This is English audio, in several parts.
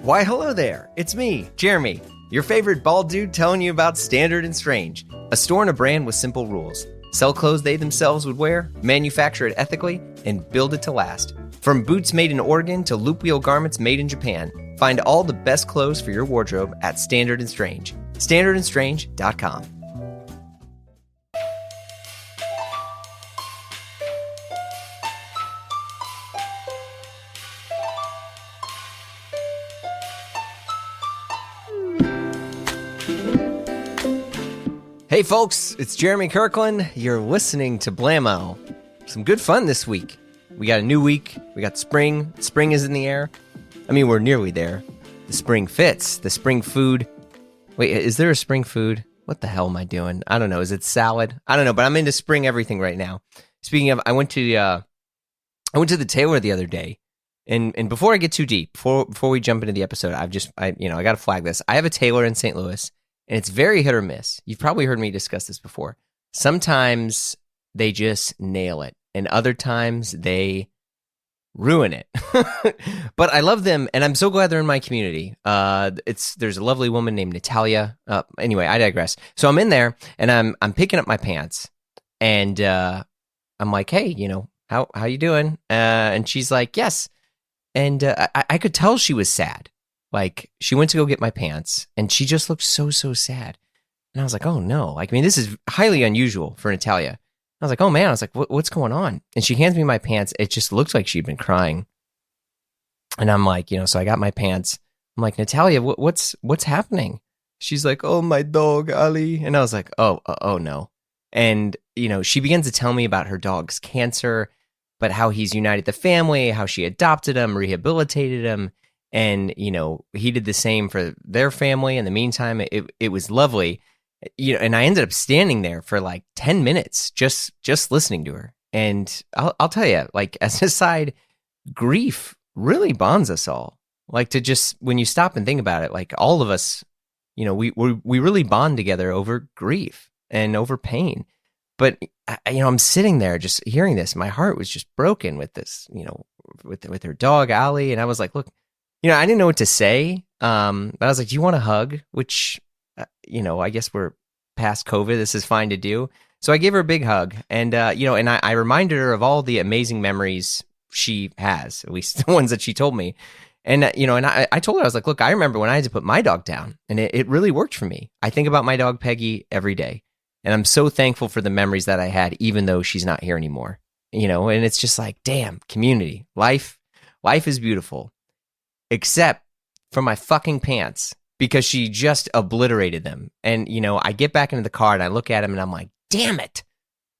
Why, hello there. It's me, Jeremy, your favorite bald dude telling you about Standard and Strange, a store and a brand with simple rules. Sell clothes they themselves would wear, manufacture it ethically, and build it to last. From boots made in Oregon to loop wheel garments made in Japan, find all the best clothes for your wardrobe at Standard and Strange. StandardandStrange.com. Hey folks, it's Jeremy Kirkland. You're listening to Blammo. Some good fun this week. We got a new week. We got spring. Spring is in the air. I mean, we're nearly there. The spring fits. The spring food. Wait, is there a spring food? What the hell am I doing? I don't know. Is it salad? I don't know, but I'm into spring everything right now. Speaking of, I went to the tailor the other day, and before I get too deep, before we jump into the episode, I got to flag this. I have a tailor in St. Louis. And it's very hit or miss. You've probably heard me discuss this before. Sometimes they just nail it, and other times they ruin it. But I love them, and I'm so glad they're in my community. There's a lovely woman named Natalia. Anyway, I digress. So I'm in there, and I'm picking up my pants, and I'm like, hey, how you doing? And she's like, yes. And I could tell she was sad. Like, she went to go get my pants, and she just looked so sad. And I was like, oh, no. This is highly unusual for Natalia. I was like, oh, man. I was like, what's going on? And she hands me my pants. It just looked like she'd been crying. And I'm like, so I got my pants. I'm like, Natalia, what's happening? She's like, oh, my dog, Ali. And I was like, oh, no. And, she begins to tell me about her dog's cancer, but how he's united the family, how she adopted him, rehabilitated him. And, he did the same for their family. In the meantime, it was lovely. And I ended up standing there for like 10 minutes, just listening to her. And I'll tell you, like, as an aside, grief really bonds us all. Like, to just, when you stop and think about it, like, all of us, we really bond together over grief and over pain. But, I'm sitting there just hearing this. My heart was just broken with this, with her dog, Ali. And I was like, look, I didn't know what to say, but I was like, do you want a hug? Which, I guess we're past COVID. This is fine to do. So I gave her a big hug. And, and I reminded her of all the amazing memories she has, at least the ones that she told me. And, and I told her, I was like, look, I remember when I had to put my dog down, and it really worked for me. I think about my dog, Peggy, every day. And I'm so thankful for the memories that I had, even though she's not here anymore. And it's just like, damn, community, life is beautiful. Except for my fucking pants, because she just obliterated them. And, I get back into the car and I look at them and I'm like, damn it.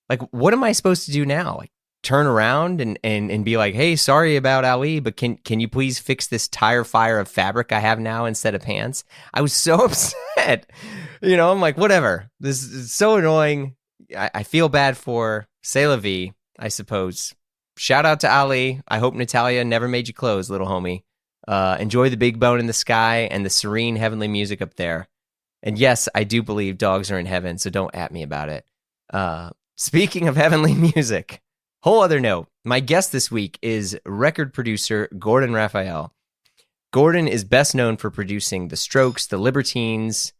Like, what am I supposed to do now? Like, turn around and be like, hey, sorry about Ali, but can you please fix this tire fire of fabric I have now instead of pants? I was so upset. I'm like, whatever. This is so annoying. I feel bad for C'est la vie, I suppose. Shout out to Ali. I hope Natalia never made you clothes, little homie. Enjoy the big bone in the sky and the serene heavenly music up there. And yes, I do believe dogs are in heaven, so don't at me about it. Speaking of heavenly music, whole other note, my guest this week is record producer Gordon Raphael. Gordon is best known for producing The Strokes, the Libertines,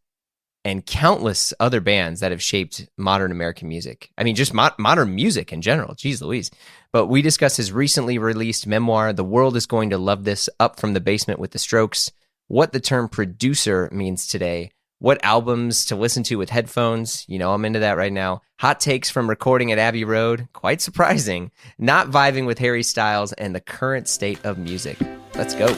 and countless other bands that have shaped modern American music. I mean, just modern music in general. Jeez Louise. But we discuss his recently released memoir, The World is Going to Love This, Up from the Basement with the Strokes, what the term producer means today, what albums to listen to with headphones. I'm into that right now. Hot takes from recording at Abbey Road. Quite surprising. Not vibing with Harry Styles, and the current state of music. Let's go.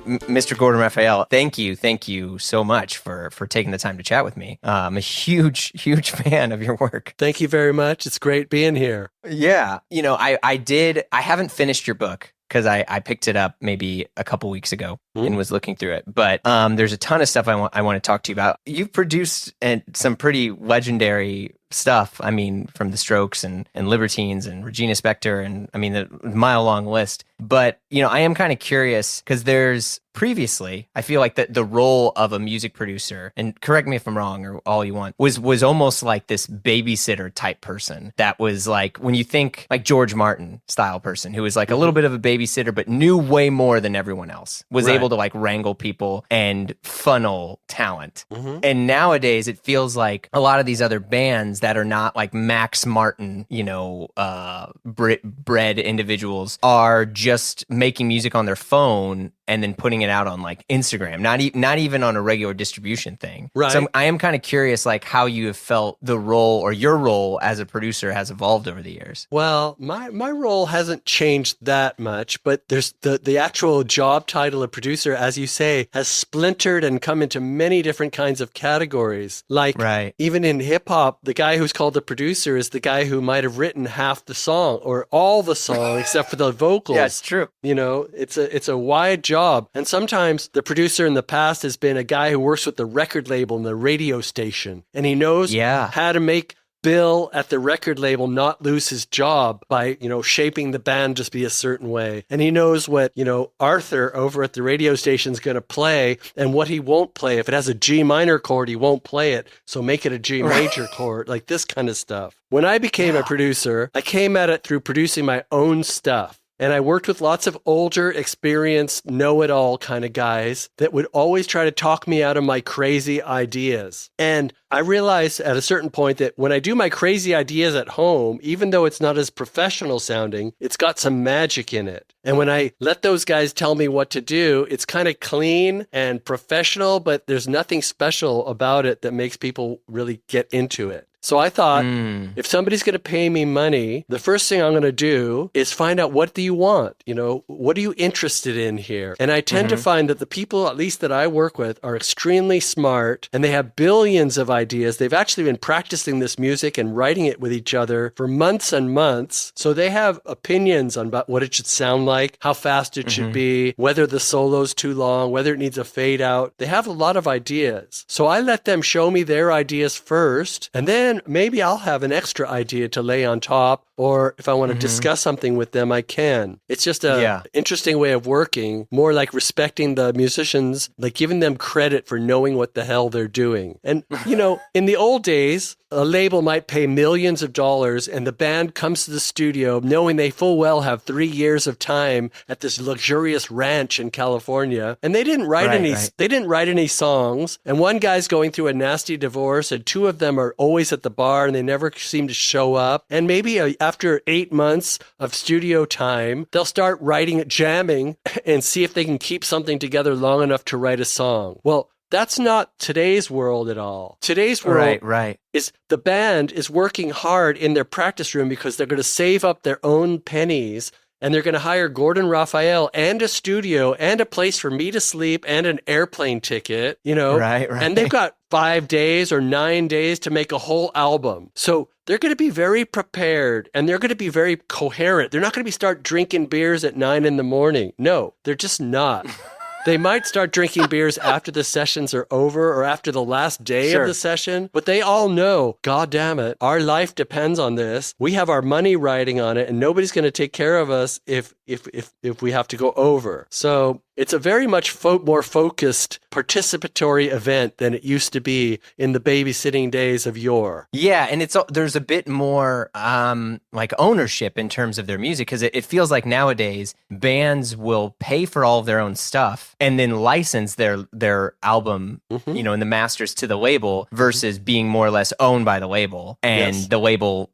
Mr. Gordon Raphael, thank you so much for taking the time to chat with me. I'm a huge fan of your work. Thank you very much. It's great being here. Yeah. I haven't finished your book because I picked it up maybe a couple weeks ago and was looking through it. But there's a ton of stuff I want to talk to you about. You've produced some pretty legendary stuff. I mean, from the Strokes and Libertines and Regina Spektor and I mean, a mile long list. But, I am kind of curious because there's previously, I feel like the role of a music producer, and correct me if I'm wrong or all you want, was almost like this babysitter type person that was like, when you think like George Martin style person who was like a little bit of a babysitter, but knew way more than everyone else, was able to like wrangle people and funnel talent. And nowadays it feels like a lot of these other bands that are not like Max Martin, bred individuals are just making music on their phone and then putting it out on like Instagram, not even on a regular distribution thing. Right. So I am kind of curious, like how you have felt the role or your role as a producer has evolved over the years. Well, my role hasn't changed that much, but there's the actual job title of producer, as you say, has splintered and come into many different kinds of categories. Like even in hip hop, the guy who's called the producer is the guy who might have written half the song or all the song except for the vocals. Yeah, it's true. It's a wide job. And sometimes the producer in the past has been a guy who works with the record label and the radio station, and he knows how to make Bill at the record label not lose his job by, shaping the band just be a certain way. And he knows what, Arthur over at the radio station is going to play and what he won't play. If it has a G minor chord, he won't play it. So make it a G major chord, like this kind of stuff. When I became a producer, I came at it through producing my own stuff. And I worked with lots of older, experienced, know-it-all kind of guys that would always try to talk me out of my crazy ideas. And I realized at a certain point that when I do my crazy ideas at home, even though it's not as professional sounding, it's got some magic in it. And when I let those guys tell me what to do, it's kind of clean and professional, but there's nothing special about it that makes people really get into it. So I thought, if somebody's going to pay me money, the first thing I'm going to do is find out, what do you want? What are you interested in here? And I tend to find that the people, at least that I work with, are extremely smart and they have billions of ideas. They've actually been practicing this music and writing it with each other for months and months. So they have opinions on about what it should sound like, how fast it should be, whether the solo's too long, whether it needs a fade out. They have a lot of ideas. So I let them show me their ideas first, and then maybe I'll have an extra idea to lay on top, or if I want to discuss something with them, I can. It's just an interesting way of working, more like respecting the musicians, like giving them credit for knowing what the hell they're doing. And, in the old days, a label might pay millions of dollars and the band comes to the studio knowing they full well have 3 years of time at this luxurious ranch in California. And they didn't write they didn't write any songs. And one guy's going through a nasty divorce and two of them are always at the bar and they never seem to show up. And maybe after 8 months of studio time, they'll start jamming and see if they can keep something together long enough to write a song. Well, that's not today's world at all. Today's world is the band is working hard in their practice room because they're going to save up their own pennies and they're going to hire Gordon Raphael and a studio and a place for me to sleep and an airplane ticket, and they've got 5 days or 9 days to make a whole album. So they're going to be very prepared and they're going to be very coherent. They're not going to start drinking beers at 9 a.m. No, they're just not. They might start drinking beers after the sessions are over or after the last day of the session, but they all know, God damn it, our life depends on this. We have our money riding on it and nobody's going to take care of us if we have to go over. So it's a very much more focused participatory event than it used to be in the babysitting days of yore. Yeah, and there's a bit more like ownership in terms of their music because it feels like nowadays bands will pay for all of their own stuff and then license their album, and the masters to the label versus being more or less owned by the label and the label,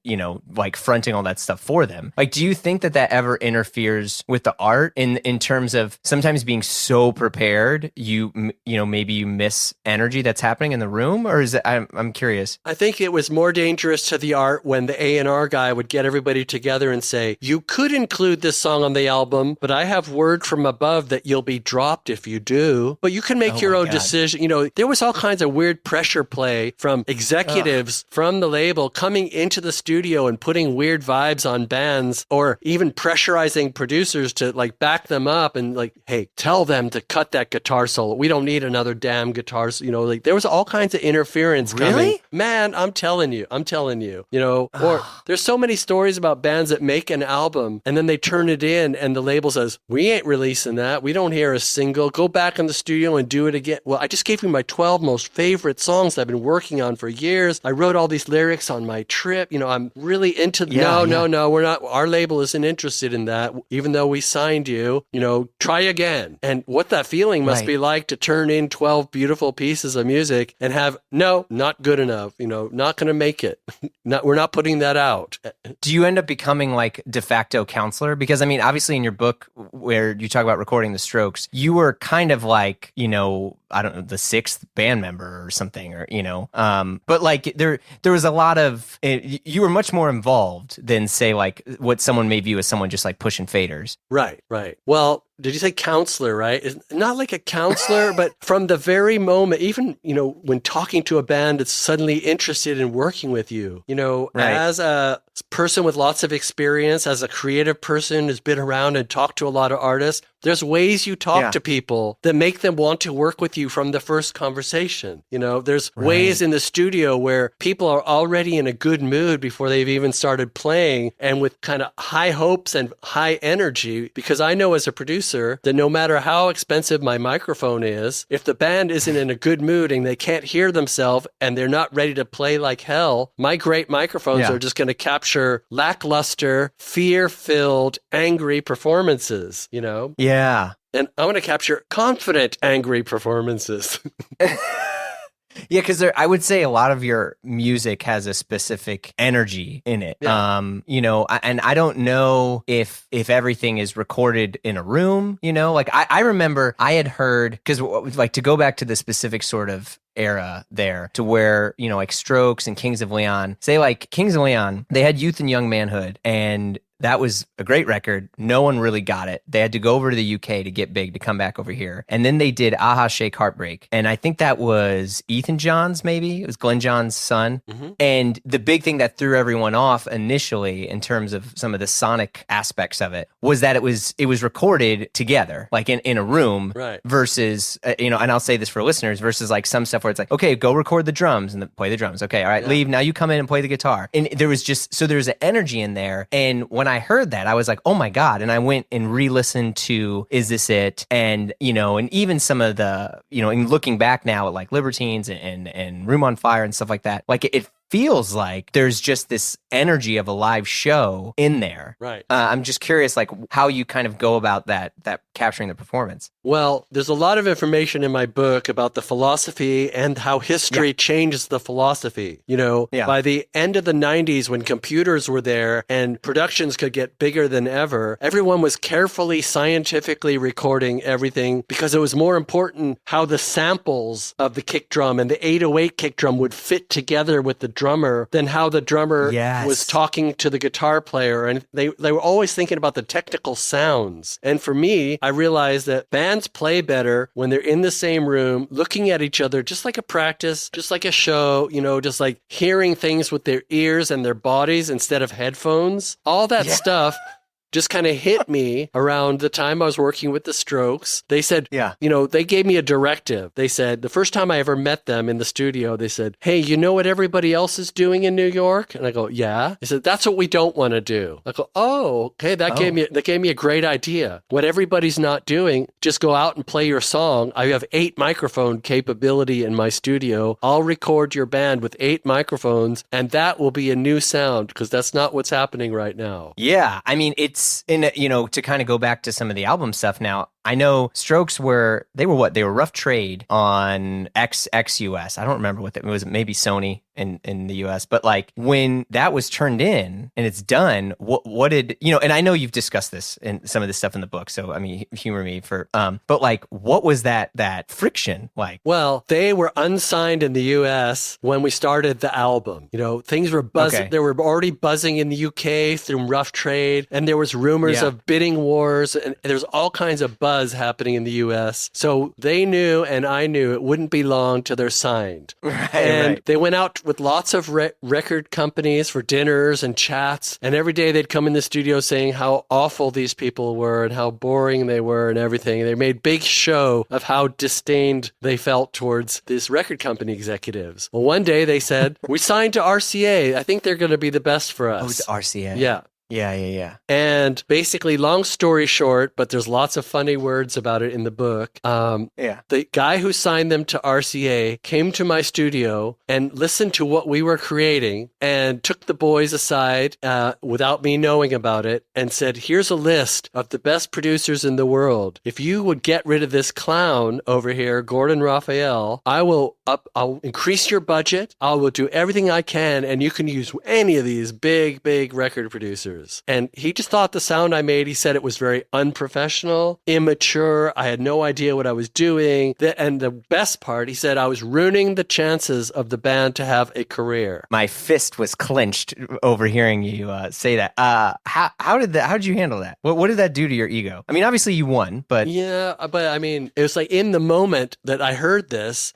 like fronting all that stuff for them. Like, do you think that ever interferes with the art in terms of sometimes being so prepared, maybe you miss energy that's happening in the room, or is it? I'm curious. I think it was more dangerous to the art when the A&R guy would get everybody together and say, "You could include this song on the album, but I have word from above that you'll be dropped if you do. But you can make your own decision." There was all kinds of weird pressure play from executives from the label coming into the studio and putting weird vibes on bands, or even pressurizing producers to like back them up and like, "Hey, tell them to cut that guitar solo. We don't need another damn guitar. Like there was all kinds of interference coming. Man, I'm telling you, or there's so many stories about bands that make an album and then they turn it in and the label says, we ain't releasing that. We don't hear a single. Go back in the studio and do it again. Well, I just gave you my 12 most favorite songs that I've been working on for years. I wrote all these lyrics on my trip. I'm really into no, we're not. Our label isn't interested in that. Even though we signed you, try again. And what that feeling must be like to turn in 12 beautiful pieces of music and have, no, not good enough, not going to make it. We're not putting that out. Do you end up becoming like de facto counselor? Because I mean, obviously in your book where you talk about recording the Strokes, you were kind of like, I don't know, the sixth band member or something, but like there was a lot of, you were much more involved than say like what someone may view as someone just like pushing faders. Right. Well, did you say counselor, right? It's not like a counselor, but from the very moment, even, when talking to a band that's suddenly interested in working with you, as a person with lots of experience, as a creative person who's been around and talked to a lot of artists, there's ways you talk to people that make them want to work with you from the first conversation. There's ways in the studio where people are already in a good mood before they've even started playing and with kind of high hopes and high energy, because I know as a producer that no matter how expensive my microphone is, if the band isn't in a good mood and they can't hear themselves and they're not ready to play like hell, my great microphones are just going to capture lackluster, fear-filled, angry performances, Yeah. And I want to capture confident, angry performances. Yeah, because I would say a lot of your music has a specific energy in it. Yeah. And I don't know if everything is recorded in a room, like I remember I had heard, because like to go back to the specific sort of era there to where, like Strokes and Kings of Leon, say like Kings of Leon, they had Youth and Young Manhood, and that was a great record. No one really got it. They had to go over to the UK to get big to come back over here. And then they did Aha Shake Heartbreak. And I think that was Ethan Johns, maybe. It was Glenn Johns' son. Mm-hmm. And the big thing that threw everyone off initially in terms of some of the sonic aspects of it was that it was recorded together, like in a room, versus, and I'll say this for listeners, versus like some stuff where it's like, okay, go record the drums and play the drums. Okay, all right, leave. Now you come in and play the guitar. And there was just, so there's an energy in there. And when I heard that, I was like, oh my God. And I went and re-listened to Is This It? And, and even some of the, in looking back now at like Libertines and Room on Fire and stuff like that, like it feels like there's just this energy of a live show in there. Right. I'm just curious, like how you kind of go about that capturing the performance. Well, there's a lot of information in my book about the philosophy and how history changes the philosophy. By the end of the 90s, when computers were there and productions could get bigger than ever, everyone was carefully, scientifically recording everything because it was more important how the samples of the kick drum and the 808 kick drum would fit together with the drummer than how the drummer was talking to the guitar player. And they were always thinking about the technical sounds. And for me, I realized that bands play better when they're in the same room, looking at each other, just like a practice, just like a show, just like hearing things with their ears and their bodies instead of headphones. All that stuff just kind of hit me around the time I was working with the Strokes. They said, they gave me a directive. They said, the first time I ever met them in the studio, they said, hey, you know what everybody else is doing in New York? And I go, yeah. They said, that's what we don't want to do. I go, oh, okay. That gave me a great idea. What everybody's not doing, just go out and play your song. I have 8 microphone capability in my studio. I'll record your band with 8 microphones, and that will be a new sound because that's not what's happening right now. Yeah. I mean, it's to kind of go back to some of the album stuff now. I know Strokes were Rough Trade on XUS. I don't remember what that was. Maybe Sony in the US. But like when that was turned in and it's done, what did and I know you've discussed this in some of this stuff in the book. So I mean, humor me for but like what was that friction like? Well, they were unsigned in the US when we started the album. Things were buzzing. They were already buzzing in the UK through Rough Trade, and there was rumors of bidding wars, and there's all kinds of buzz buzz happening in the US. So they knew and I knew it wouldn't be long till they're signed. And they went out with lots of record companies for dinners and chats. And every day they'd come in the studio saying how awful these people were and how boring they were and everything. They made big show of how disdained they felt towards these record company executives. Well, one day they said, we signed to RCA. I think they're going to be the best for us. Oh, it's RCA. Yeah. Yeah. And basically, long story short, but there's lots of funny words about it in the book. The guy who signed them to RCA came to my studio and listened to what we were creating and took the boys aside without me knowing about it and said, here's a list of the best producers in the world. If you would get rid of this clown over here, Gordon Raphael, I'll increase your budget. I will do everything I can, and you can use any of these big record producers. And he just thought the sound I made, he said it was very unprofessional, immature. I had no idea what I was doing. And the best part, he said I was ruining the chances of the band to have a career. My fist was clenched overhearing you say that. How did you handle that? What did that do to your ego? I mean, obviously you won, but... Yeah, but I mean, it was like in the moment that I heard this,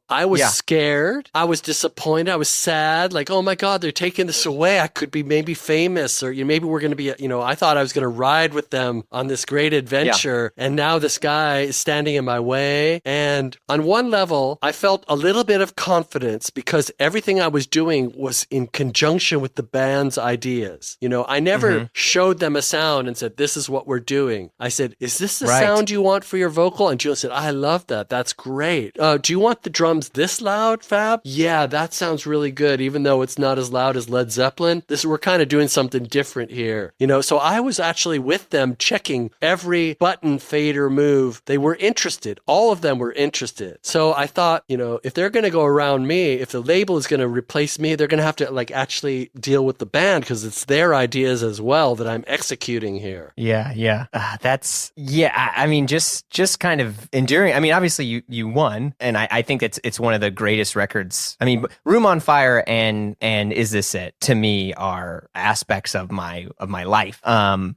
I was scared. I was disappointed. I was sad. Like, oh my God, they're taking this away. I could be maybe famous, or maybe we're going to be, I thought I was going to ride with them on this great adventure. Yeah. And now this guy is standing in my way. And on one level, I felt a little bit of confidence because everything I was doing was in conjunction with the band's ideas. I never showed them a sound and said, this is what we're doing. I said, is this the sound you want for your vocal? And Julian said, I love that. That's great. Do you want the drums this loud, Fab? Yeah, that sounds really good. Even though it's not as loud as Led Zeppelin, we're kind of doing something different here. So I was actually with them checking every button, fader, move. They were interested. All of them were interested. So I thought, if they're going to go around me, if the label is going to replace me, they're going to have to actually deal with the band because it's their ideas as well that I'm executing here. Yeah. I mean, just kind of enduring. I mean, obviously you won, and I think it's one of the greatest records. I mean, Room on Fire and Is This It to me are aspects of my life. And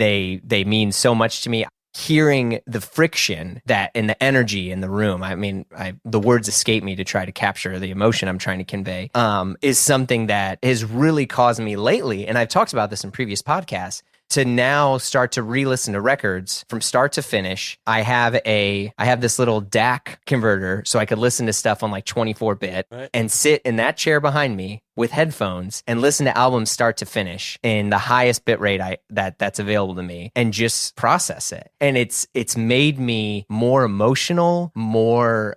they mean so much to me. Hearing the friction that and the energy in the room, the words escape me to try to capture the emotion I'm trying to convey, is something that has really caused me lately, and I've talked about this in previous podcasts, to now start to re-listen to records from start to finish. I have this little DAC converter so I could listen to stuff on 24-bit and sit in that chair behind me with headphones and listen to albums start to finish in the highest bit rate that's available to me and just process it. And it's made me more emotional, more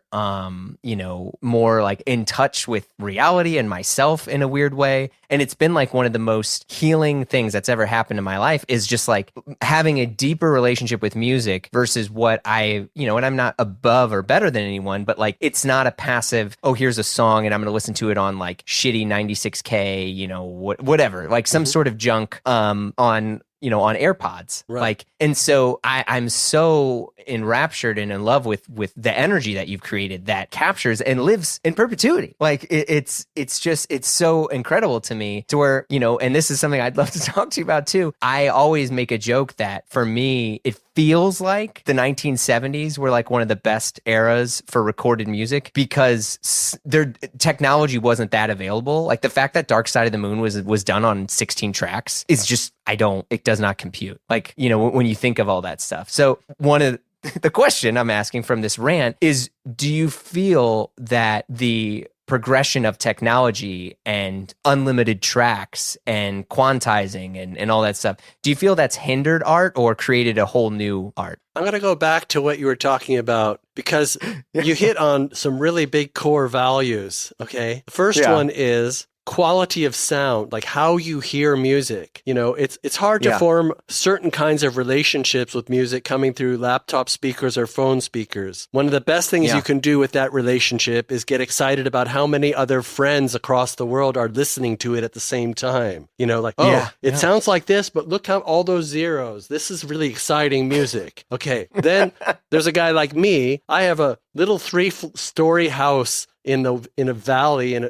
more in touch with reality and myself in a weird way. And it's been one of the most healing things that's ever happened in my life is just having a deeper relationship with music versus what and I'm not above or better than anyone, but it's not a passive, oh, here's a song and I'm going to listen to it on shitty 96K, whatever, some sort of junk on AirPods. Right. And so I'm so enraptured and in love with the energy that you've created that captures and lives in perpetuity. It's so incredible to me to where, and this is something I'd love to talk to you about too. I always make a joke that for me, it feels like the 1970s were one of the best eras for recorded music because their technology wasn't that available. The fact that Dark Side of the Moon was done on 16 tracks is just, it does not compute. When you think of all that stuff. So one of the question I'm asking from this rant is, do you feel that the progression of technology and unlimited tracks and quantizing and all that stuff, do you feel that's hindered art or created a whole new art? I'm going to go back to what you were talking about because you hit on some really big core values. Okay. The first one is quality of sound, how you hear music. It's hard to form certain kinds of relationships with music coming through laptop speakers or phone speakers. One of the best things you can do with that relationship is get excited about how many other friends across the world are listening to it at the same time. It sounds like this, but look how all those zeros. This is really exciting music. Okay. Then there's a guy like me. I have a little 3-story house in a valley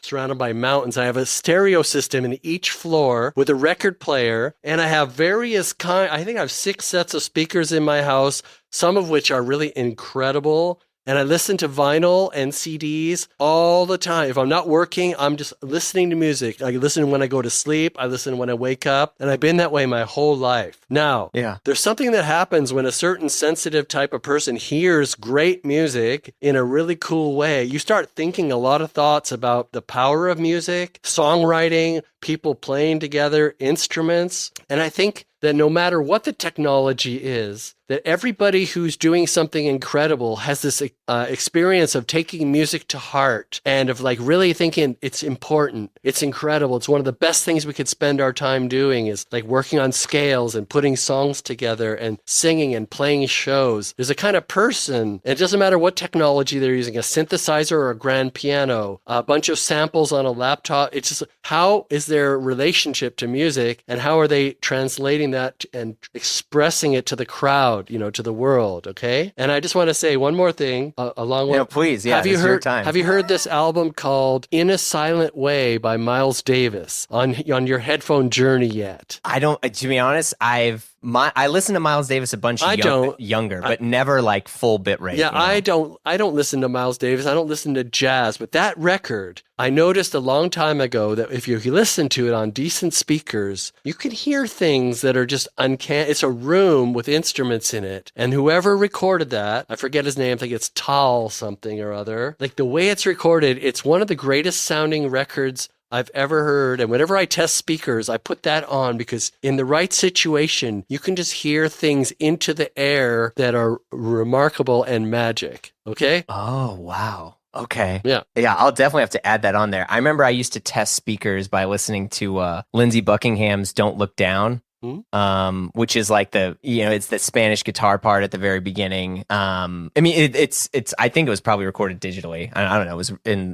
surrounded by mountains. I have a stereo system in each floor with a record player, and I have various I think I have 6 sets of speakers in my house, some of which are really incredible. And I listen to vinyl and CDs all the time. If I'm not working, I'm just listening to music. I listen when I go to sleep. I listen when I wake up. And I've been that way my whole life. Now, there's something that happens when a certain sensitive type of person hears great music in a really cool way. You start thinking a lot of thoughts about the power of music, songwriting, people playing together, instruments. And I think that no matter what the technology is, that everybody who's doing something incredible has this experience of taking music to heart and of like really thinking it's important, it's incredible, it's one of the best things we could spend our time doing is like working on scales and putting songs together and singing and playing shows. There's a kind of person, and it doesn't matter what technology they're using, a synthesizer or a grand piano, a bunch of samples on a laptop. It's just how is their relationship to music and how are they translating that and expressing it to the crowd, to the world, okay? And I just want to say one more thing along with... please, have you heard this album called In a Silent Way by Miles Davis on your headphone journey yet? I don't, to be honest, I listen to Miles Davis a bunch younger, but never like full bit rate. Yeah, I don't listen to Miles Davis. I don't listen to jazz, but that record, I noticed a long time ago that if you listen to it on decent speakers, you can hear things that are just uncanny. It's a room with instruments in it. And whoever recorded that, I forget his name, I think it's Tal something or other. Like the way it's recorded, it's one of the greatest sounding records I've ever heard. And whenever I test speakers, I put that on because in the right situation, you can just hear things into the air that are remarkable and magic. Okay? Oh, wow. Okay. Yeah, I'll definitely have to add that on there. I remember I used to test speakers by listening to Lindsey Buckingham's Don't Look Down. Which is like it's the Spanish guitar part at the very beginning. I mean, it's I think it was probably recorded digitally. I don't know. It was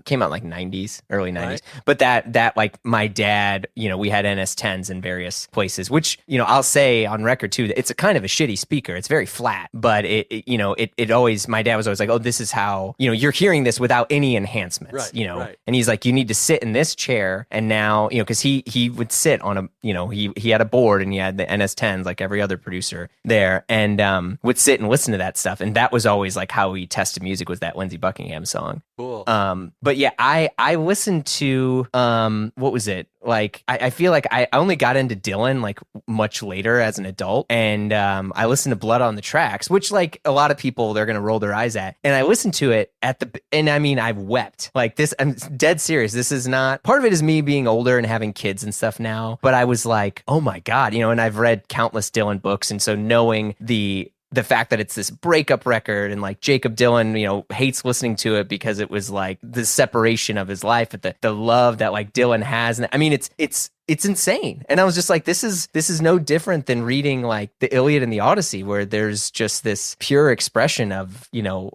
came out like early 90s. Right. But that like my dad, we had NS10s in various places, which, I'll say on record too, that it's a kind of a shitty speaker. It's very flat, but it always, my dad was always like, oh, this is how, you're hearing this without any enhancements, Right. And he's like, you need to sit in this chair. And now, cause he would sit on he had a board and he had the NS10s like every other producer there, and would sit and listen to that stuff, and that was always like how we tested music, was that Lindsey Buckingham song. Cool. But yeah, I listened to what was it? Like I feel like I only got into Dylan like much later as an adult, and I listened to Blood on the Tracks, which like a lot of people they're gonna roll their eyes at, and I listened to it and I mean I wept like this. I'm dead serious. This is not part of it is me being older and having kids and stuff now, but I was like, oh my god, and I've read countless Dylan books, and so knowing the fact that it's this breakup record and like Jacob Dylan, hates listening to it because it was like the separation of his life, but the love that like Dylan has. And I mean, it's insane. And I was just like, this is no different than reading like the Iliad and the Odyssey, where there's just this pure expression of,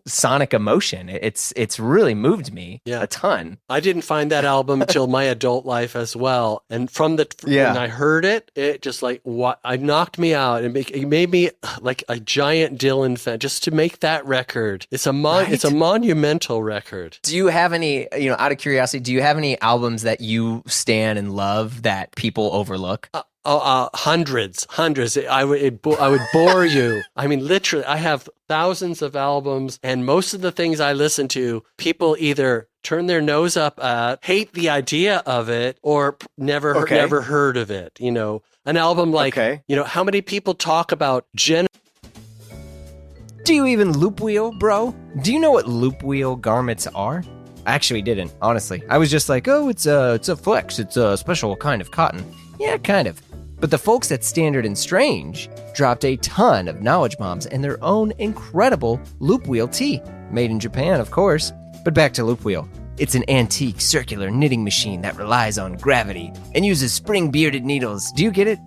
sonic emotion. It's really moved me a ton. I didn't find that album until my adult life as well. And when I heard it, it just like, it knocked me out. It made me like a giant Dylan fan just to make that record. It's a monumental record. Do you have any, out of curiosity, do you have any albums that you stan and love that people overlook? Hundreds. I would bore you. I mean, literally, I have thousands of albums, and most of the things I listen to, people either turn their nose up at, hate the idea of it, or never heard of it. An album like, how many people talk about Do you even loop wheel, bro? Do you know what loop wheel garments are? I actually didn't, honestly. I was just like, oh, it's a flex. It's a special kind of cotton. Yeah, kind of. But the folks at Standard and Strange dropped a ton of knowledge bombs and their own incredible loop wheel tee. Made in Japan, of course. But back to loop wheel. It's an antique circular knitting machine that relies on gravity and uses spring bearded needles. Do you get it?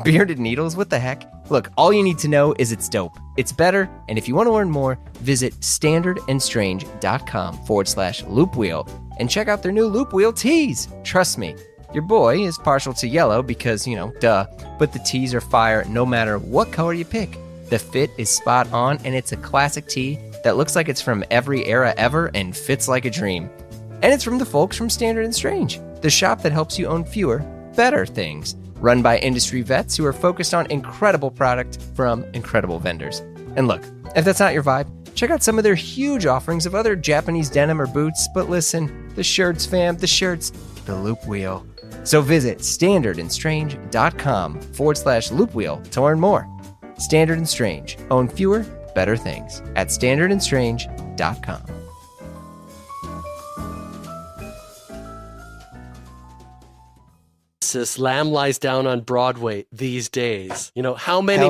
Bearded needles? What the heck? Look, all you need to know is it's dope. It's better, and if you want to learn more, visit standardandstrange.com/loopwheel and check out their new loop wheel tees. Trust me, your boy is partial to yellow because, duh, but the tees are fire no matter what color you pick. The fit is spot on, and it's a classic tee that looks like it's from every era ever and fits like a dream. And it's from the folks from Standard and Strange, the shop that helps you own fewer, better things. Run by industry vets who are focused on incredible product from incredible vendors. And look, if that's not your vibe, check out some of their huge offerings of other Japanese denim or boots. But listen, the shirts, fam, the shirts, the loop wheel. So visit standardandstrange.com/loop wheel to learn more. Standard and Strange. Own fewer, better things at standardandstrange.com. Lamb Lies Down on Broadway these days. You know, how many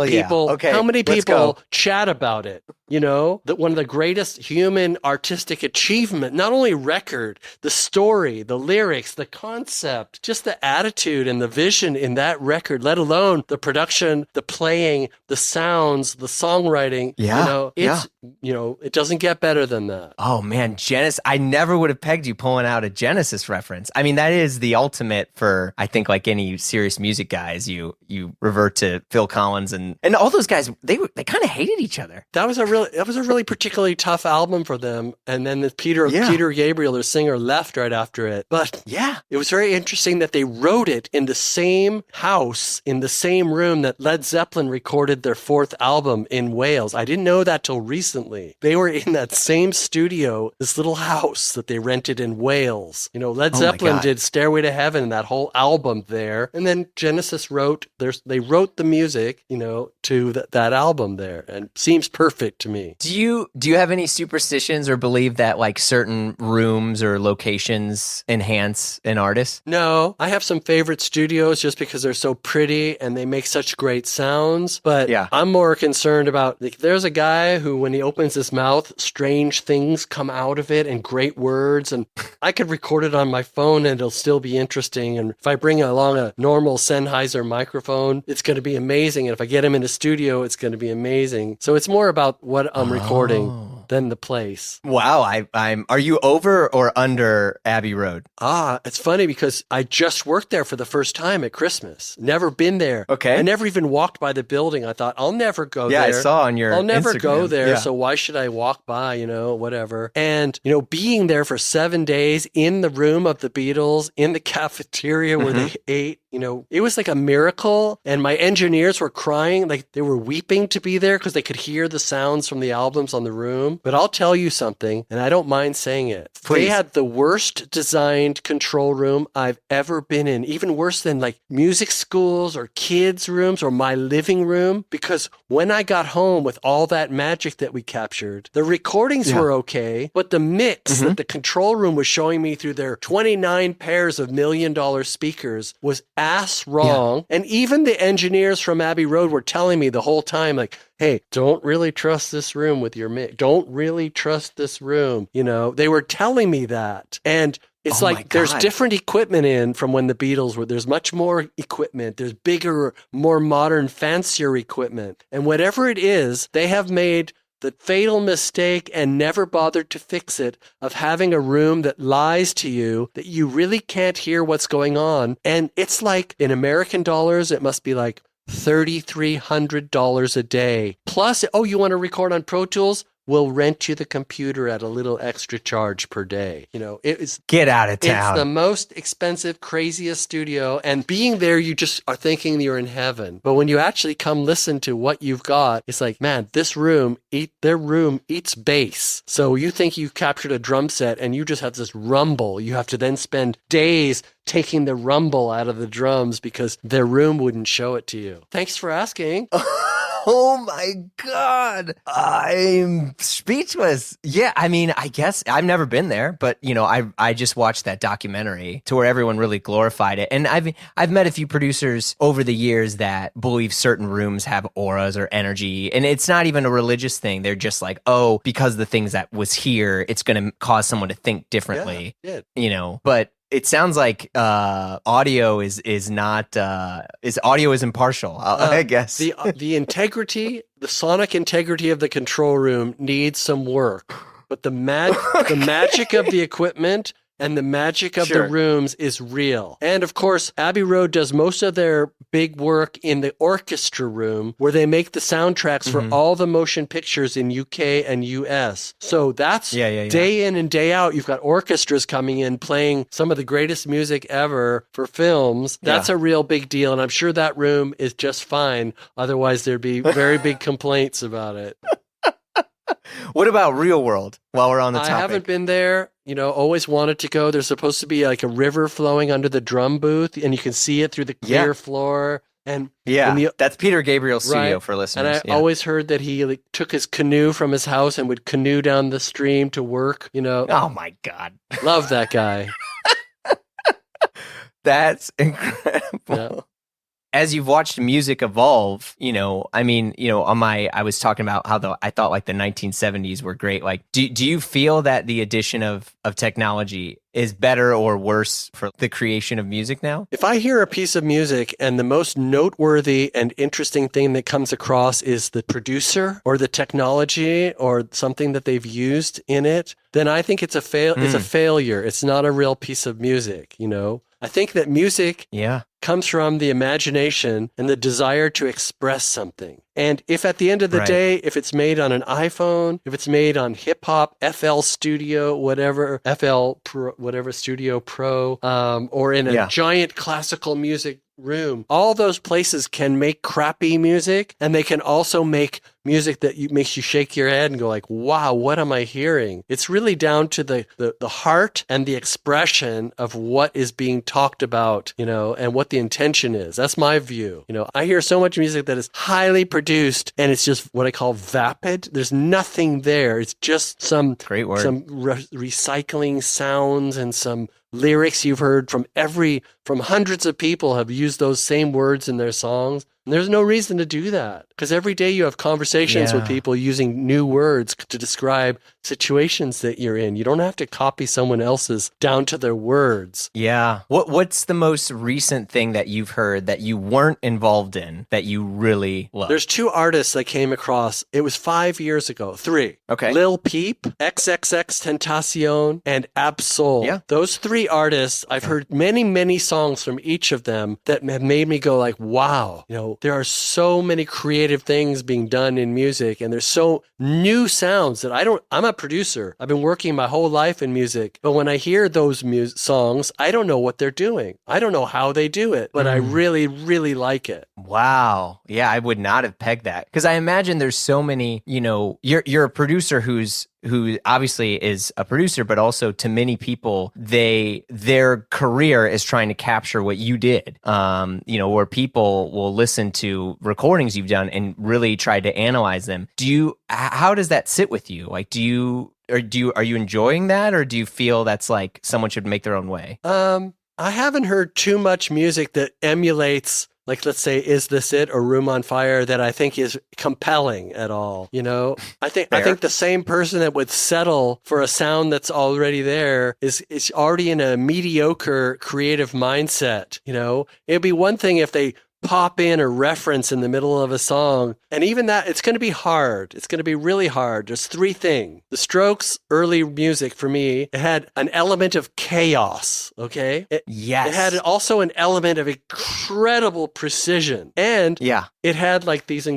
people chat about it? You know, that one of the greatest human artistic achievement, not only record, the story, the lyrics, the concept, just the attitude and the vision in that record, let alone the production, the playing, the sounds, the songwriting. Yeah. It doesn't get better than that. Oh man, Genesis. I never would have pegged you pulling out a Genesis reference. I mean, that is the ultimate for, I think, like any serious music guys, you revert to Phil Collins and all those guys, they kind of hated each other. That was a really particularly tough album for them. And then Peter Gabriel, their singer, left right after it. But it was very interesting that they wrote it in the same house, in the same room that Led Zeppelin recorded their fourth album in Wales. I didn't know that till recently. They were in that same studio, this little house that they rented in Wales. You know, Led Zeppelin did Stairway to Heaven and that whole album there. And then Genesis wrote the music, you know, to that album there, and seems perfect to me. Do you have any superstitions or believe that like certain rooms or locations enhance an artist? No, I have some favorite studios just because they're so pretty and they make such great sounds. But I'm more concerned about, like, there's a guy who, when he opens his mouth, strange things come out of it and great words. And I could record it on my phone and it'll still be interesting. And if I bring along a normal Sennheiser microphone, it's going to be amazing. And if I get him in the studio, it's going to be amazing. So it's more about what I'm recording than the place. Wow. Are you over or under Abbey Road? It's funny because I just worked there for the first time at Christmas. Never been there. Okay. I never even walked by the building. I thought, I'll never go there. Yeah, I saw on your I'll never Instagram. go there. Yeah. So why should I walk by, whatever. And, being there for 7 days in the room of the Beatles, in the cafeteria where they ate, it was like a miracle. And my engineers were crying, like they were weeping to be there because they could hear the sounds from the albums on the room. But I'll tell you something, and I don't mind saying it. Please. They had the worst designed control room I've ever been in, even worse than like music schools or kids' rooms or my living room. Because when I got home with all that magic that we captured, the recordings were okay, but the mix that the control room was showing me through their 29 pairs of $1 million speakers was ass wrong. And even the engineers from Abbey Road were telling me the whole time, like, hey, don't really trust this room with your mix. Don't really trust this room. They were telling me that. And it's there's different equipment in from when the Beatles were. There's much more equipment. There's bigger, more modern, fancier equipment. And whatever it is, they have made the fatal mistake and never bothered to fix it of having a room that lies to you, that you really can't hear what's going on. And it's like, in American dollars, it must be like $3,300 a day. Plus, you want to record on Pro Tools? We'll rent you the computer at a little extra charge per day. Get out of town. It's the most expensive, craziest studio. And being there, you just are thinking you're in heaven. But when you actually come listen to what you've got, it's like, man, their room eats bass. So you think you've captured a drum set and you just have this rumble. You have to then spend days taking the rumble out of the drums because their room wouldn't show it to you. Thanks for asking. Oh my God. I'm speechless. Yeah, I mean, I guess I've never been there, but I just watched that documentary to where everyone really glorified it. And I've met a few producers over the years that believe certain rooms have auras or energy. And it's not even a religious thing. They're just like, because the things that was here, it's going to cause someone to think differently. But it sounds like audio is impartial, I guess. The integrity, the sonic integrity of the control room needs some work, but the magic of the equipment and the magic of the rooms is real. And of course, Abbey Road does most of their big work in the orchestra room where they make the soundtracks for all the motion pictures in UK and US. So that's day in and day out. You've got orchestras coming in playing some of the greatest music ever for films. That's a real big deal. And I'm sure that room is just fine. Otherwise, there'd be very big complaints about it. What about Real World while we're on the topic? I haven't been there. Always wanted to go. There's supposed to be like a river flowing under the drum booth, and you can see it through the clear floor. And that's Peter Gabriel's studio for listeners. And I always heard that he took his canoe from his house and would canoe down the stream to work. Oh my God, love that guy. That's incredible. Yeah. As you've watched music evolve, I was talking about how I thought like the 1970s were great. Like, do you feel that the addition of technology is better or worse for the creation of music now? If I hear a piece of music and the most noteworthy and interesting thing that comes across is the producer or the technology or something that they've used in it, then I think it's a failure. It's not a real piece of music, I think that music comes from the imagination and the desire to express something. And if at the end of the day, if it's made on an iPhone, if it's made on hip hop, FL Studio, whatever Studio Pro, or in a giant classical music room, all those places can make crappy music, and they can also make music that makes you shake your head and go like, wow, what am I hearing? It's really down to the heart and the expression of what is being talked about, and what the intention is. That's my view. I hear so much music that is highly produced and it's just what I call vapid. There's nothing there. It's just some recycling sounds and some lyrics you've heard from hundreds of people have used those same words in their songs. And there's no reason to do that, because every day you have conversations with people using new words to describe situations that you're in. You don't have to copy someone else's down to their words. Yeah. What's the most recent thing that you've heard that you weren't involved in that you really love? There's 2 artists I came across. It was 5 years ago. 3. Okay. Lil Peep, XXXTentacion, and Absol. Yeah. Those 3 artists, I've heard many, many songs from each of them that have made me go like, wow, there are so many creative things being done in music, and there's so new sounds that I'm a producer. I've been working my whole life in music, but when I hear those songs, I don't know what they're doing. I don't know how they do it, but I really, really like it. Wow. Yeah, I would not have pegged that, because I imagine there's so many, you're a producer who obviously is a producer, but also to many people, their career is trying to capture what you did. Where people will listen to recordings you've done and really try to analyze them. How does that sit with you? Like, are you enjoying that, or do you feel that's like someone should make their own way? I haven't heard too much music that emulates, like, let's say, Is This It or Room on Fire, that I think is compelling at all. I think the same person that would settle for a sound that's already there is already in a mediocre creative mindset. It'd be one thing if they pop in a reference in the middle of a song, and even that, it's going to be hard. It's going to be really hard. There's 3 things. The Strokes' early music, for me, it had an element of chaos, okay? It had also an element of incredible precision, and it had like these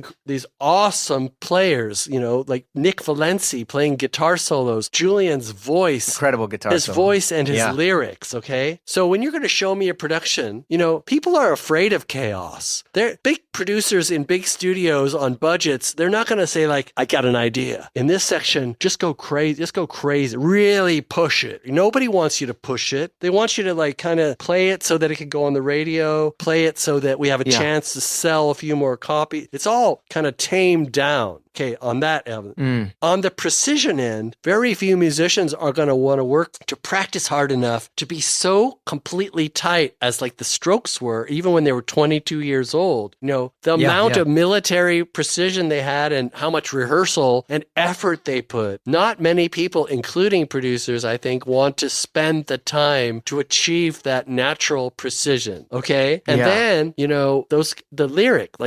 awesome players, like Nick Valenci playing guitar solos, Julian's voice, incredible guitar his solo. Voice and his lyrics, okay? So when you're going to show me a production, people are afraid of chaos. They're big producers in big studios on budgets. They're not going to say like, I got an idea. In this section, just go crazy, really push it. Nobody wants you to push it. They want you to like kind of play it so that it could go on the radio, play it so that we have a chance to sell a few more copies. It's all kind of tamed down. Okay, on that element. On the precision end, very few musicians are going to want to work to practice hard enough to be so completely tight as like the Strokes were, even when they were 22 years old. The amount of military precision they had and how much rehearsal and effort they put. Not many people, including producers, I think, want to spend the time to achieve that natural precision. Okay? And then, the lyrics,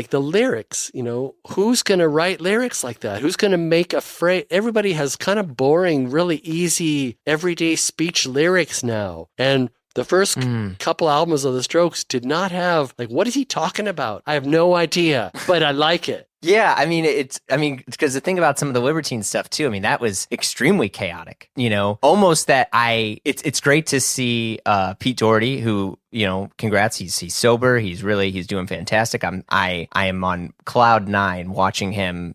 who's going to write lyrics lyrics like that? Who's going to make a phrase? Everybody has kind of boring, really easy, everyday speech lyrics now. And the first couple albums of the Strokes did not have, like, what is he talking about? I have no idea, but I like it. Yeah, I mean, because the thing about some of the Libertines stuff too, I mean, that was extremely chaotic, almost that it's great to see Pete Doherty, who, congrats, he's sober, he's doing fantastic. I am on cloud 9 watching him,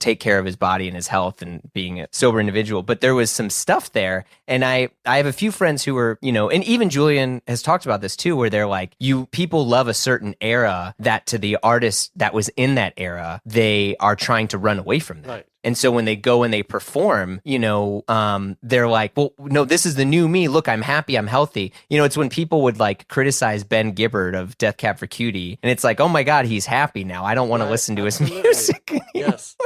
take care of his body and his health and being a sober individual. But there was some stuff there. And I have a few friends who were, and even Julian has talked about this too, where they're like, people love a certain era that to the artist that was in that era, they are trying to run away from that. Right. And so when they go and they perform, they're like, well, no, this is the new me. Look, I'm happy. I'm healthy. It's when people would like criticize Ben Gibbard of Death Cab for Cutie. And it's like, oh my God, he's happy now. I don't want to listen to his music anymore. Yes.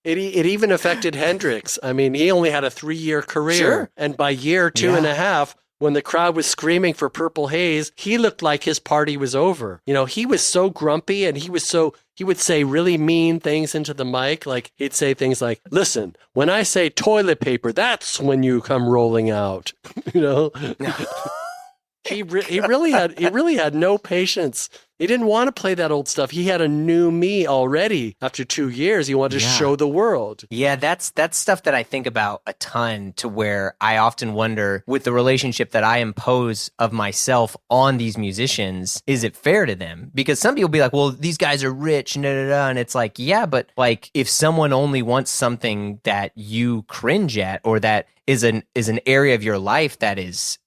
It even affected Hendrix. I mean, he only had a 3-year career. Sure. And by year 2.5, when the crowd was screaming for Purple Haze, he looked like his party was over. He was so grumpy and he would say really mean things into the mic. Like he'd say things like, listen, when I say toilet paper, that's when you come rolling out. He really had no patience. He didn't want to play that old stuff. He had a new me already. After 2 years, he wanted to show the world. Yeah, that's stuff that I think about a ton, to where I often wonder, with the relationship that I impose of myself on these musicians, is it fair to them? Because some people be like, well, these guys are rich, and it's like, yeah, but like if someone only wants something that you cringe at, or that is an area of your life that is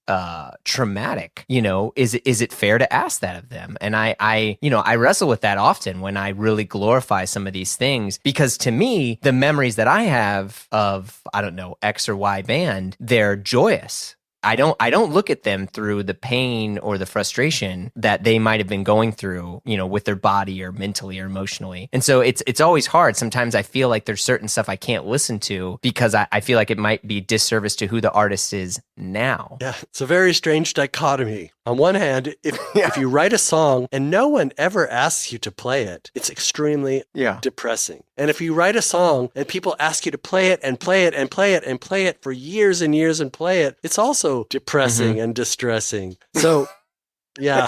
traumatic, is it fair to ask that of them? And I wrestle with that often when I really glorify some of these things, because to me, the memories that I have of, I don't know, X or Y band, they're joyous. I don't look at them through the pain or the frustration that they might have been going through, with their body or mentally or emotionally. And so it's always hard. Sometimes I feel like there's certain stuff I can't listen to because I feel like it might be disservice to who the artist is now. Yeah, it's a very strange dichotomy. On one hand, if you write a song and no one ever asks you to play it, it's extremely depressing. And if you write a song and people ask you to play it and play it and play it and play it for years and years and play it, it's also depressing and distressing. So yeah,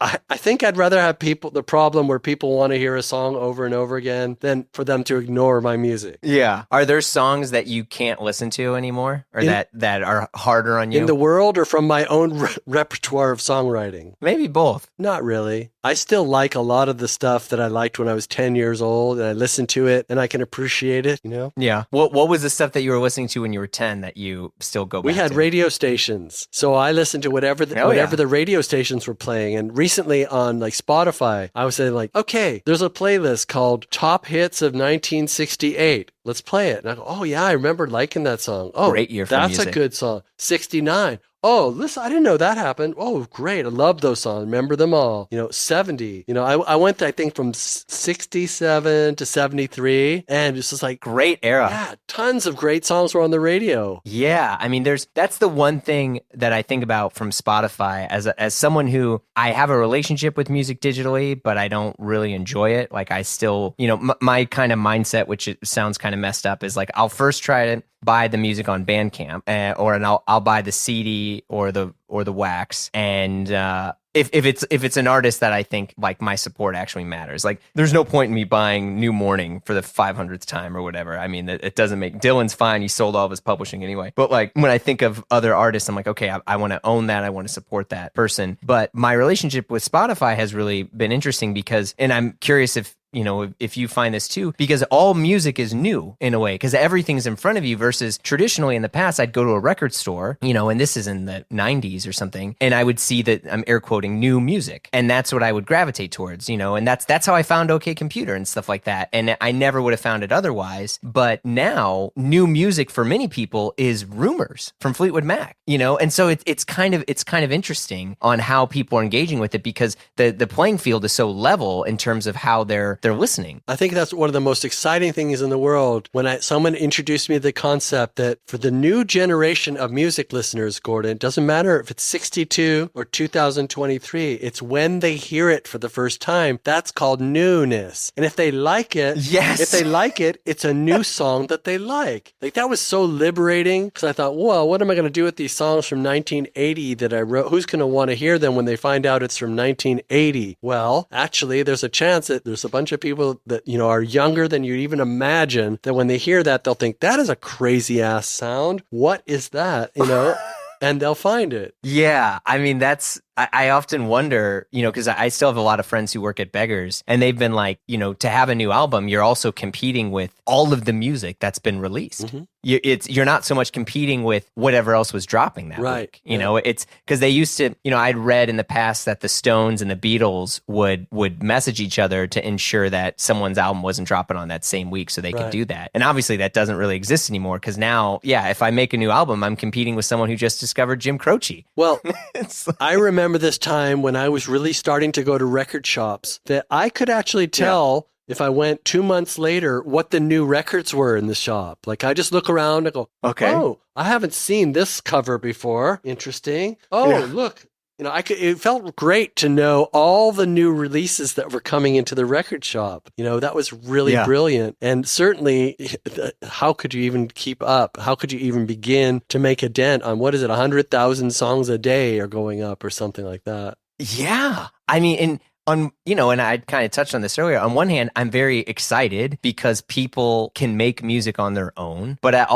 I think I'd rather have the problem where people want to hear a song over and over again than for them to ignore my music. Yeah. Are there songs that you can't listen to anymore, or that are harder on you? In the world, or from my own repertoire of songwriting? Maybe both. Not really. I still like a lot of the stuff that I liked when I was 10 years old, and I listen to it and I can appreciate it, Yeah. What was the stuff that you were listening to when you were 10 that you still go back to? We had radio stations. So I listened to whatever the radio stations were playing. And recently on like Spotify, I was saying like, okay, there's a playlist called Top Hits of 1968. Let's play it. And I go, oh yeah, I remember liking that song. Oh, great year for that's music. A good song. 69. Oh, listen, I didn't know that happened. Oh, great. I love those songs. Remember them all. 70. I went, I think, from 67 to 73. And it's just like... Great era. Yeah, tons of great songs were on the radio. Yeah. I mean, that's the one thing that I think about from Spotify as someone who, I have a relationship with music digitally, but I don't really enjoy it. Like I still, my kind of mindset, which it sounds kind of messed up, is like, I'll first try to buy the music on Bandcamp, or I'll buy the CD or the wax, and if it's an artist that I think like my support actually matters. Like there's no point in me buying New Morning for the 500th time or whatever. I mean, it doesn't make... Dylan's fine, he sold all of his publishing anyway, but like when I think of other artists, I'm like, okay, I want to own that, I want to support that person. But my relationship with Spotify has really been interesting because, and I'm curious if you find this too, because all music is new in a way, because everything's in front of you, versus traditionally in the past, I'd go to a record store, and this is in the 90s or something, and I would see that, I'm air quoting, new music. And that's what I would gravitate towards, and that's how I found OK Computer and stuff like that. And I never would have found it otherwise. But now new music for many people is Rumors from Fleetwood Mac, and so it's kind of interesting on how people are engaging with it, because the playing field is so level in terms of how they're they're listening. I think that's one of the most exciting things in the world when someone introduced me to the concept that for the new generation of music listeners, Gordon, it doesn't matter if it's 62 or 2023, it's when they hear it for the first time. That's called newness. And if they like it, it's a new song that they like. Like that was so liberating because I thought, well, what am I going to do with these songs from 1980 that I wrote? Who's going to want to hear them when they find out it's from 1980? Well, actually, there's a chance that there's a bunch of people that, are younger than you'd even imagine, that when they hear that, they'll think, that is a crazy ass sound. What is that? And they'll find it. Yeah. I mean, I often wonder, because I still have a lot of friends who work at Beggars, and they've been like, to have a new album, you're also competing with all of the music that's been released. Mm-hmm. You're not so much competing with whatever else was dropping that week. It's because they used to, I'd read in the past that the Stones and the Beatles would message each other to ensure that someone's album wasn't dropping on that same week so they could do that. And obviously that doesn't really exist anymore because now, if I make a new album, I'm competing with someone who just discovered Jim Croce. Well, I remember this time when I was really starting to go to record shops that I could actually tell if I went 2 months later what the new records were in the shop. Like I just look around and go, okay, oh, I haven't seen this cover before. Interesting. Oh, look. It felt great to know all the new releases that were coming into the record shop. That was really brilliant. And certainly, how could you even keep up? How could you even begin to make a dent on, 100,000 songs a day are going up or something like that? Yeah. I mean, and I kind of touched on this earlier. On one hand, I'm very excited because people can make music on their own. But I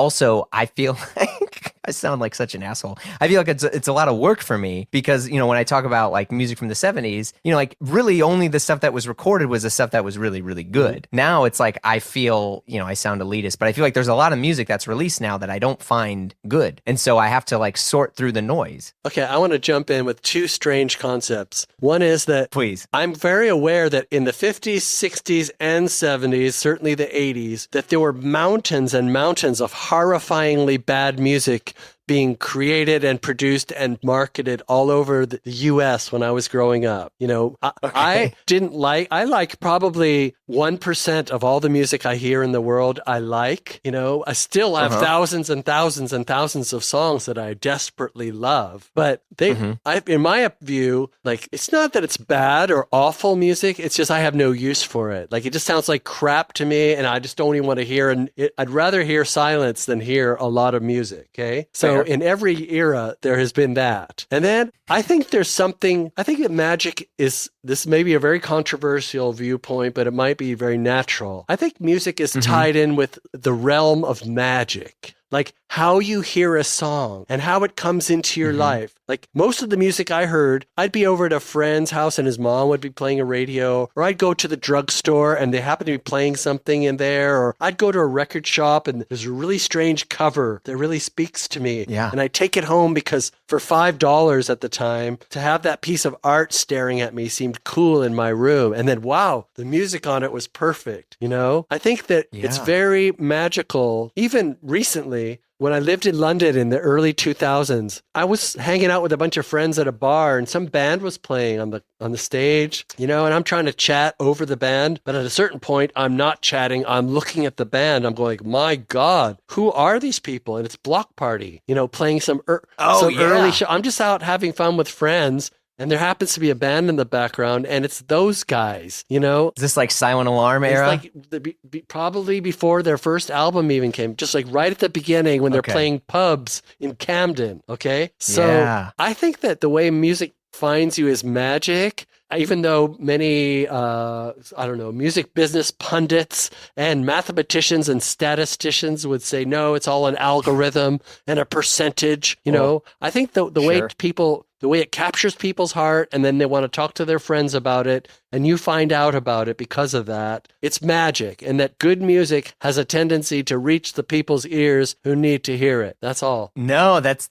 feel like I sound like such an asshole. I feel like it's a lot of work for me because, when I talk about like music from the 70s, like really only the stuff that was recorded was the stuff that was really, really good. Mm-hmm. Now it's like I feel, I sound elitist, but I feel like there's a lot of music that's released now that I don't find good. And so I have to like sort through the noise. Okay, I want to jump in with two strange concepts. One is that please. I'm very aware that in the 50s, 60s, and 70s, certainly the 80s, that there were mountains and mountains of horrifyingly bad music being created and produced and marketed all over the U.S. when I was growing up. I like probably 1% of all the music I hear in the world I like. I still have thousands and thousands and thousands of songs that I desperately love. But in my view, like, it's not that it's bad or awful music. It's just I have no use for it. Like, it just sounds like crap to me, and I just don't even want to hear. And I'd rather hear silence than hear a lot of music. Okay, so in every era, there has been that. And then I think that magic is, this may be a very controversial viewpoint, but it might be very natural. I think music is tied in with the realm of magic. Like how you hear a song and how it comes into your life. Like most of the music I heard, I'd be over at a friend's house and his mom would be playing a radio, or I'd go to the drugstore and they happen to be playing something in there, or I'd go to a record shop and there's a really strange cover that really speaks to me. Yeah. And I take it home because for $5 at the time, to have that piece of art staring at me seemed cool in my room. And then, wow, the music on it was perfect. I think that it's very magical. Even recently, when I lived in London in the early 2000s, I was hanging out with a bunch of friends at a bar and some band was playing on the stage, and I'm trying to chat over the band. But at a certain point, I'm not chatting. I'm looking at the band. I'm going, my God, who are these people? And it's Block Party, playing some early show. I'm just out having fun with friends. And there happens to be a band in the background, and it's those guys, Is this like Silent Alarm era? It's like probably before their first album even came, just like right at the beginning when they're playing pubs in Camden, okay? So I think that the way music finds you is magic, even though many, music business pundits and mathematicians and statisticians would say, no, it's all an algorithm and a percentage, I think the way the way it captures people's heart, and then they want to talk to their friends about it, and you find out about it because of that. It's magic, and that good music has a tendency to reach the people's ears who need to hear it. That's all. No, that's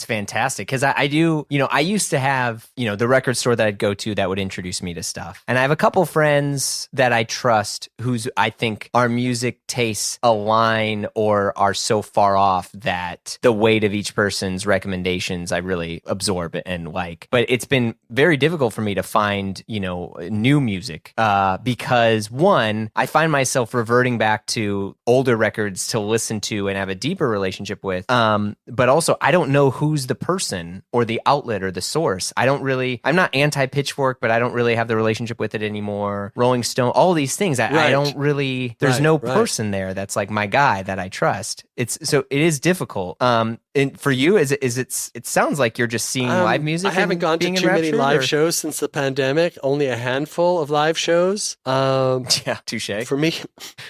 fantastic. Because I do, I used to have, the record store that I'd go to that would introduce me to stuff. And I have a couple friends that I trust whose I think our music tastes align or are so far off that the weight of each person's recommendations I really absorb and like. But it's been very difficult for me to find, new music, because one, I find myself reverting back to older records to listen to and have a deeper relationship with. But also I don't know who's the person or the outlet or the source. I'm not anti-Pitchfork, but I don't really have the relationship with it anymore. Rolling Stone, all these things. I don't really, there's no person there that's like my guy that I trust. It is difficult. And for you, it sounds like you're just seeing live music. I haven't gone to too many live shows since the pandemic. Only a handful of live shows. Yeah, touche. For me,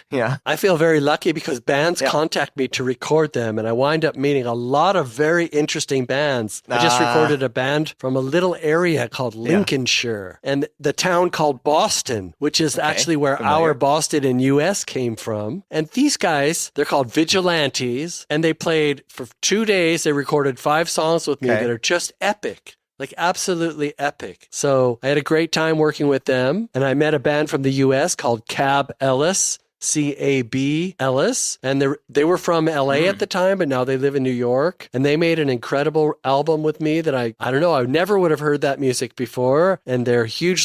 yeah, I feel very lucky because bands contact me to record them, and I wind up meeting a lot of very interesting bands. I just recorded a band from a little area called Lincolnshire, and the town called Boston, which is actually where our Boston in U.S. came from. And these guys, they're called Vigilantes, and they played for 2 days. They recorded 5 songs with me that are just epic. Like absolutely epic. So I had a great time working with them. And I met a band from the US called Cab Ellis. C-A-B Ellis, and they were from LA at the time, but now they live in New York, and they made an incredible album with me that I don't know, I never would have heard that music before, and I'm a huge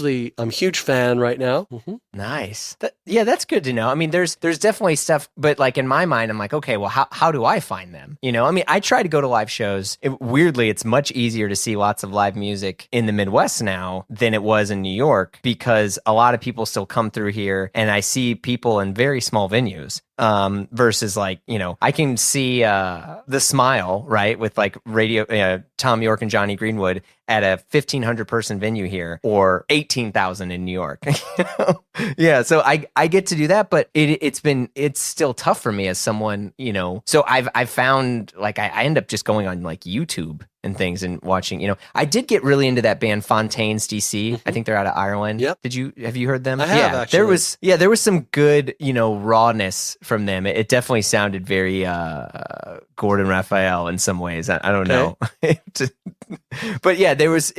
fan right now. Mm-hmm. Nice. That's good to know. I mean, there's definitely stuff, but like in my mind, I'm like, okay, well, how do I find them? You know, I mean, I try to go to live shows. Weirdly, it's much easier to see lots of live music in the Midwest now than it was in New York, because a lot of people still come through here, and I see people in very small venues. Versus like, you know, I can see The Smile, right, with like Tom York and Johnny Greenwood at a 1,500 person venue here, or 18,000 in New York. Yeah, so I get to do that, but it's still tough for me as someone, you know. So I've found like I end up just going on like YouTube and things and watching, you know. I did get really into that band Fontaines DC. Mm-hmm. I think they're out of Ireland. Yep. Have you heard them? I have, actually. There was some good, you know, rawness from them. It definitely sounded very Gordon Raphael in some ways. I don't know. But yeah, there was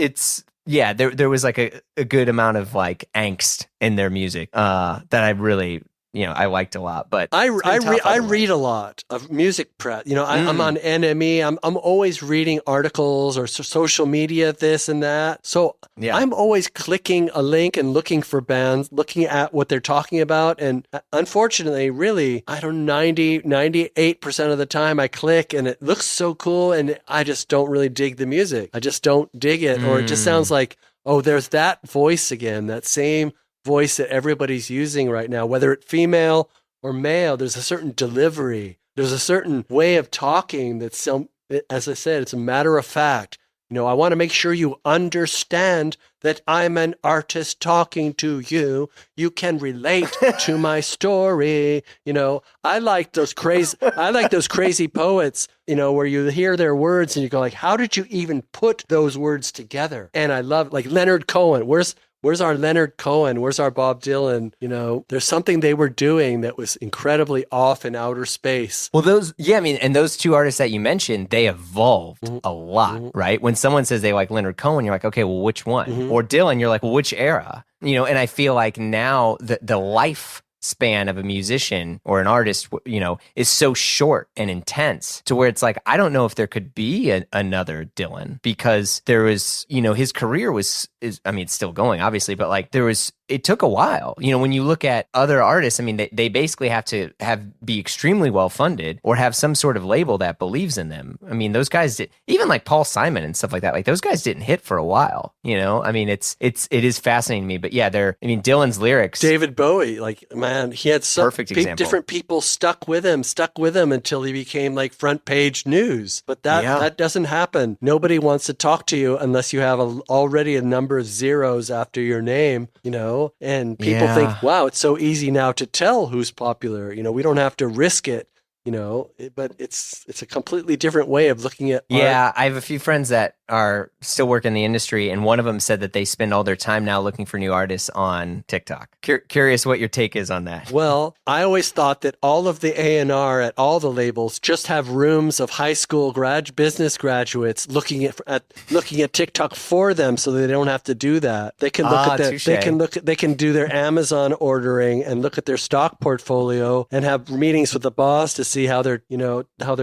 like a good amount of like angst in their music that I really, you know, I liked a lot. But I read a lot of music press. You know, I'm on NME. I'm always reading articles or social media, this and that. So I'm always clicking a link and looking for bands, looking at what they're talking about. And unfortunately, really, 98% of the time I click and it looks so cool, and I just don't really dig the music. I just don't dig it, or it just sounds like, oh, there's that voice again, that same voice that everybody's using right now, whether it's female or male. There's a certain delivery. There's a certain way of talking that's, as I said, it's a matter of fact. You know, I want to make sure you understand that I'm an artist talking to you. You can relate to my story. You know, I like those crazy poets, you know, where you hear their words and you go like, how did you even put those words together? And I love like Leonard Cohen. Where's our Leonard Cohen? Where's our Bob Dylan? You know, there's something they were doing that was incredibly off in outer space. Well, and those two artists that you mentioned, they evolved a lot, right? When someone says they like Leonard Cohen, you're like, okay, well, which one? Or Dylan, you're like, well, which era? You know, and I feel like now the life span of a musician or an artist, you know, is so short and intense to where it's like, I don't know if there could be another Dylan, because there was, you know, his career it's still going, obviously, but like it took a while. You know, when you look at other artists, I mean, they basically have to be extremely well funded or have some sort of label that believes in them. I mean, those guys even like Paul Simon and stuff like that. Like those guys didn't hit for a while. You know, I mean, it is fascinating to me. But yeah, Dylan's lyrics. David Bowie, like, man, he had some perfect example. Different people stuck with him until he became like front page news. But that doesn't happen. Nobody wants to talk to you unless you have already a number of zeros after your name. You know. And people think, wow, it's so easy now to tell who's popular. You know, we don't have to risk it, you know, but it's a completely different way of looking at art. Yeah, I have a few friends that are still working in the industry, and one of them said that they spend all their time now looking for new artists on TikTok. Curious what your take is on that. Well, I always thought that all of the A&R at all the labels just have rooms of high school business graduates looking at TikTok for them, so they don't have to do that. They can look at that. They can do their Amazon ordering and look at their stock portfolio and have meetings with the boss to see how their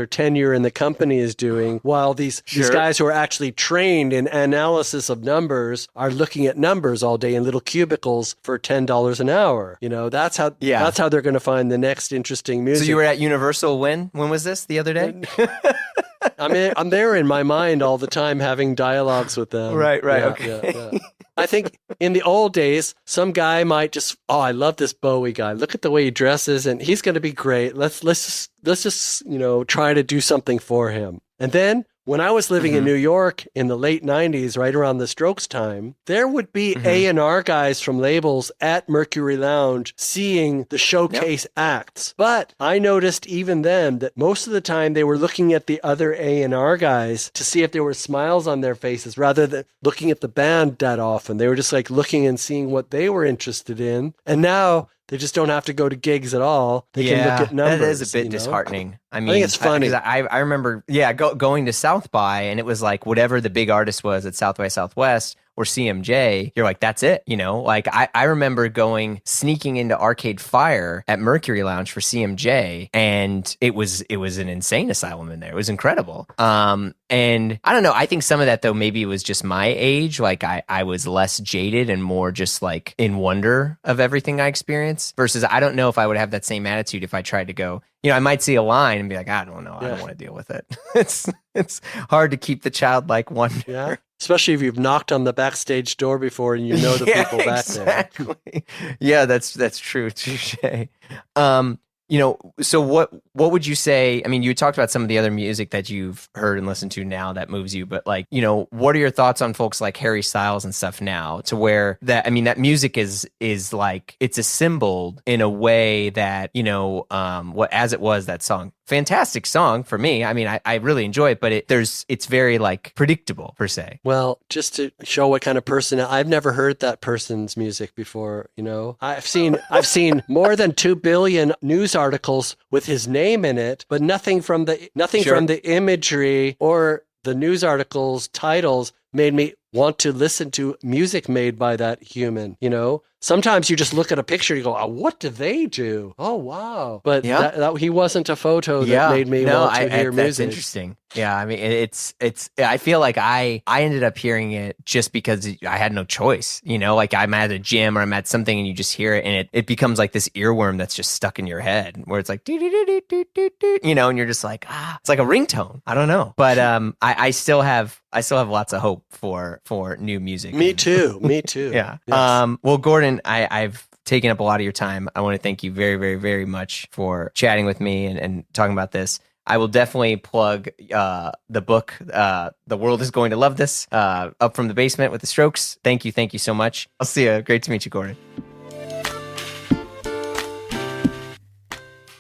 tenure in the company is doing, while these guys who are actually trained in analysis of numbers are looking at numbers all day in little cubicles for $10 an hour. That's how they're going to find the next interesting music. So you were at Universal when? When was this? The other day? I'm there in my mind all the time having dialogues with them. Right, Yeah, okay. yeah. I think in the old days, some guy might just, I love this Bowie guy. Look at the way he dresses, and he's going to be great. Let's just try to do something for him. And then when I was living in New York in the late 90s, right around the Strokes time, there would be A&R guys from labels at Mercury Lounge seeing the showcase acts. But I noticed even then that most of the time they were looking at the other A&R guys to see if there were smiles on their faces rather than looking at the band that often. They were just like looking and seeing what they were interested in. And now they just don't have to go to gigs at all. They can look at numbers. That is a bit disheartening. I mean, I think it's funny. I remember, going to South by, and it was like whatever the big artist was at South by Southwest or CMJ, you're like, that's it, Like I remember sneaking into Arcade Fire at Mercury Lounge for CMJ, and it was an insane asylum in there. It was incredible. And I don't know, I think some of that though, maybe it was just my age. Like I was less jaded and more just like in wonder of everything I experienced, versus I don't know if I would have that same attitude if I tried to go, I might see a line and be like, I don't know, I don't want to deal with it. It's hard to keep the childlike wonder. Yeah. Especially if you've knocked on the backstage door before and you know the people back there. Yeah, that's true. Touché. So what would you say? I mean, you talked about some of the other music that you've heard and listened to now that moves you, but like, what are your thoughts on folks like Harry Styles and stuff now, to where that music is like, it's assembled in a way that, as it was, that song, fantastic song for me. I mean, I really enjoy it, but it's very like predictable per se. Well, just to show what kind of person, I've never heard that person's music before. I've seen more than 2 billion news articles with his name in it, but nothing from the imagery or the news articles titles made me want to listen to music made by that human. Sometimes you just look at a picture, you go, oh, what do they do? Oh, wow. But that he wasn't a photo that made me want to hear music. That's interesting. Yeah, I mean, it's. I feel like I ended up hearing it just because I had no choice. Like I'm at a gym or I'm at something and you just hear it, and it becomes like this earworm that's just stuck in your head, where it's like, and you're just like, it's like a ringtone. I don't know, but I still have lots of hope for new music. Me too. Yeah. Yes. Well, Gordon, I've taken up a lot of your time. I want to thank you very, very, very much for chatting with me and talking about this. I will definitely plug the book, The World is Going to Love This, Up from the Basement with the Strokes. Thank you so much. I'll see you. Great to meet you, Gordon.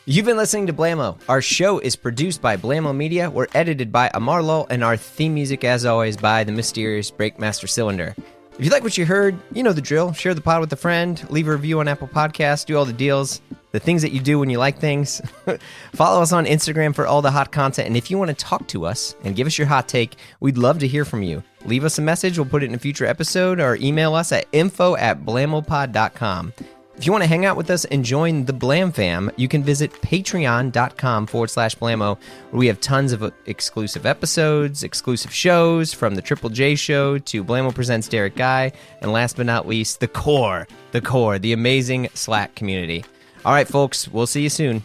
You've been listening to Blammo. Our show is produced by Blammo Media. We're edited by Amar Lowell, and our theme music, as always, by the mysterious Breakmaster Cylinder. If you like what you heard, you know the drill. Share the pod with a friend, leave a review on Apple Podcasts, do all the deals, the things that you do when you like things. Follow us on Instagram for all the hot content, and if you want to talk to us and give us your hot take, we'd love to hear from you. Leave us a message, we'll put it in a future episode, or email us at info@blammopod.com. If you want to hang out with us and join the Blam Fam, you can visit patreon.com/Blammo, where we have tons of exclusive episodes, exclusive shows, from the Triple J Show to Blammo Presents Derek Guy, and last but not least, the core, the amazing Slack community. All right, folks, we'll see you soon.